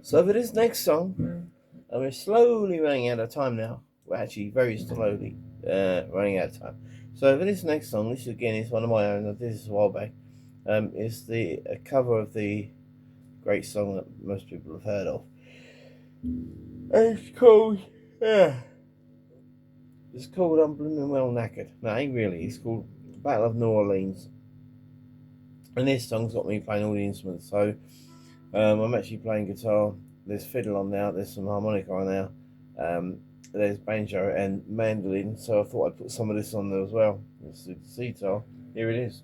So for this next song, and we're slowly running out of time now. We're actually very slowly running out of time. So for this next song, this again is one of my own. I did this a while back. It's the a cover of the great song that most people have heard of. And it's called it's called I'm Blooming Well Knackered. No, it ain't really. It's called Battle of New Orleans. And this song's got me playing all the instruments. So I'm actually playing guitar. There's fiddle on now. There's some harmonica on now. There's banjo and mandolin. So I thought I'd put some of this on there as well. It's the sitar. Here it is.